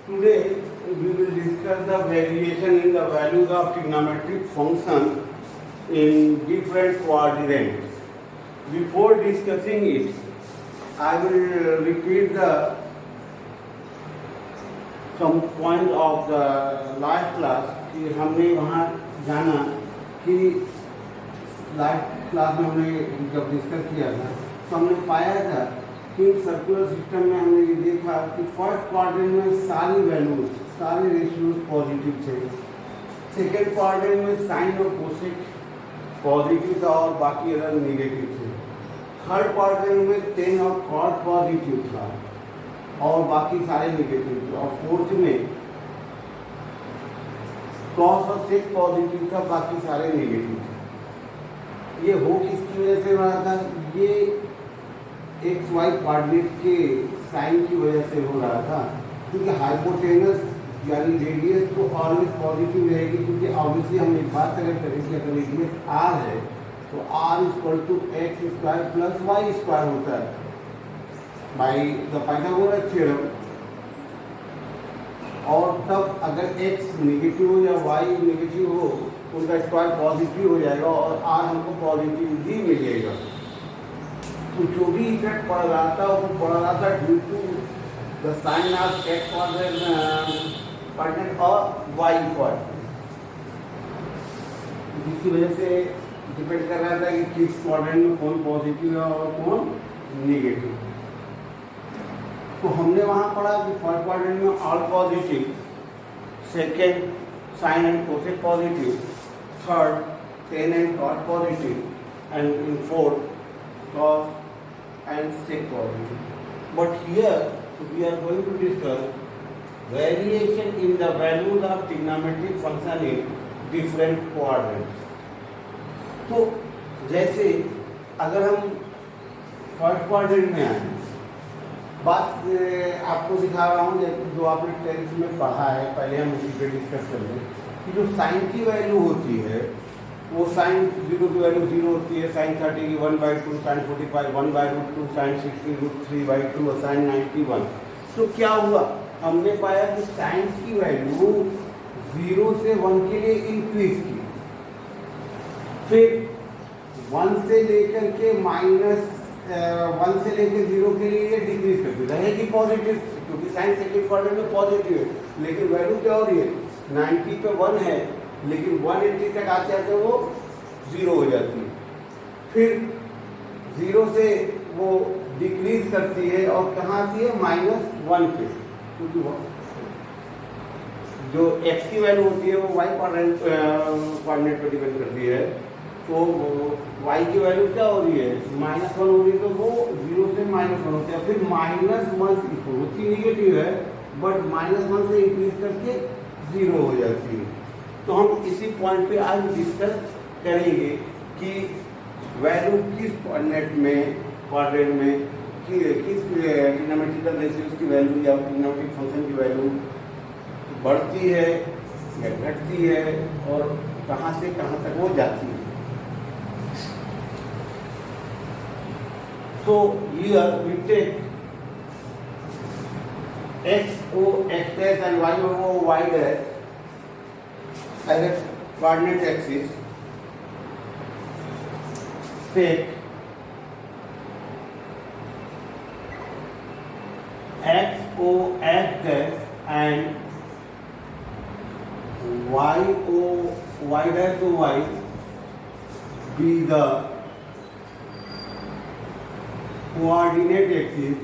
Today we will discuss the variation in the values of trigonometric function in different coordinates. Before discussing it, I will repeat the some point of the last class कि हमने वहाँ जाना कि last class में हमने जब discuss किया था तो हमने पाया था कि सर्कुलर सिस्टम में हमने ये देखा कि फर्स्ट क्वाड्रेंट में सारी वैल्यूज सारे रेशियोज पॉजिटिव थे, सेकेंड क्वाड्रेंट में साइन और कोसेक पॉजिटिव था और बाकी अदर निगेटिव थे, थर्ड क्वाड्रेंट में टेन और कॉट पॉजिटिव था और बाकी सारे निगेटिव थे, और फोर्थ में कॉस और सेक पॉजिटिव था, बाकी सारे निगेटिव थे। ये हो किसकी वजह से रहा था? ये एक्स वाई कोऑर्डिनेट के साइन की वजह से हो रहा था, क्योंकि हाइपोटेनस यानी रेडियस तो ऑलवेज पॉजिटिव रहेगी, क्योंकि ऑब्वियसली हम एक बात अगर करेंगे अगर रेडियस आर है तो R equal to X square plus Y square होता है बाई द पाइथागोरस थ्योरम। और तब अगर x नेगेटिव हो या y नेगेटिव हो उनका स्क्वायर पॉजिटिव हो जाएगा और r हमको पॉजिटिव ही मिलेगा। तो जो भी इफेक्ट पड़ रहा था वो पड़ रहा था due to the sine of x coordinate और y कोऑर्डिनेट, जिसकी वजह से डिपेंड कर रहा था कि किस कोऑर्डिनेट में कौन पॉजिटिव है और कौन नेगेटिव। तो हमने वहाँ पढ़ा कि फर्स्ट क्वाड्रेंट में all positive, second sine and cosec positive, third tan and cot positive, and in fourth cos and sec positive. But here we are going to discuss variation in the values of trigonometric function in different quadrants. तो जैसे अगर हम first quadrant में आए, बात आपको दिखा रहा हूँ जो आपने टेंथ में पढ़ा है, पहले हम उसी पे डिस्कस कर लें कि जो साइन की वैल्यू होती है वो साइन 0 की वैल्यू 0 होती है, साइन 30 की 1/2, साइन 45 1/√2, साइन 60 √3/2 और साइन 91। तो क्या हुआ, हमने पाया कि साइन की वैल्यू 0 से 1 के लिए इंक्रीज की, फिर 1 से लेकर के -1 से लेकर 0 के लिए डिक्रीज करती रहेगी पॉजिटिव, क्योंकि साइन सेकेंड क्वाड्रेंट में पॉजिटिव है, लेकिन वैल्यू क्या हो रही है 90 पे 1 है, लेकिन 180 तक आते आते वो 0 हो जाती है, फिर 0 से वो डिक्रीज करती है और कहाँ आती है -1 पे, क्योंकि जो x की वैल्यू होती है वो y कोऑर्डिनेट पर डिपेंड करती है, तो y की वैल्यू क्या हो रही है -1 हो रही है, तो वो 0 से -1 होती है, फिर -1 होती निगेटिव है बट -1 से इंक्रीज करके 0 हो जाती है। तो हम इसी पॉइंट पे आज डिस्कस करेंगे कि वैल्यू किस क्वाड्रेंट में किस ट्रिग्नोमेट्रिकल रेशियोज की वैल्यू या ट्रिग्नोमेट्रिक फंक्शन की वैल्यू बढ़ती है या घटती है और कहाँ से कहाँ तक वो जाती है। So here we take x o x dash and y o y dash as a coordinate axis. Take x o x dash and y o y dash o y be the coordinate axis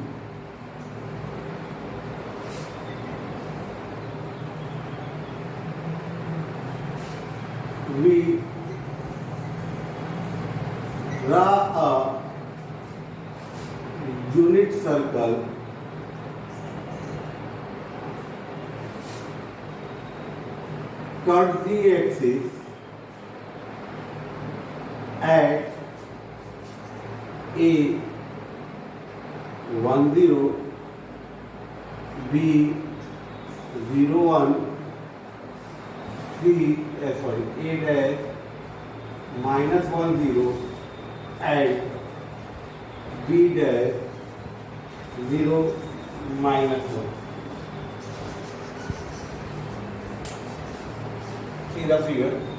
we draw a unit circle cut the axis at A 10 B 01 C A dash -10 and B dash 0 -1. see the figure.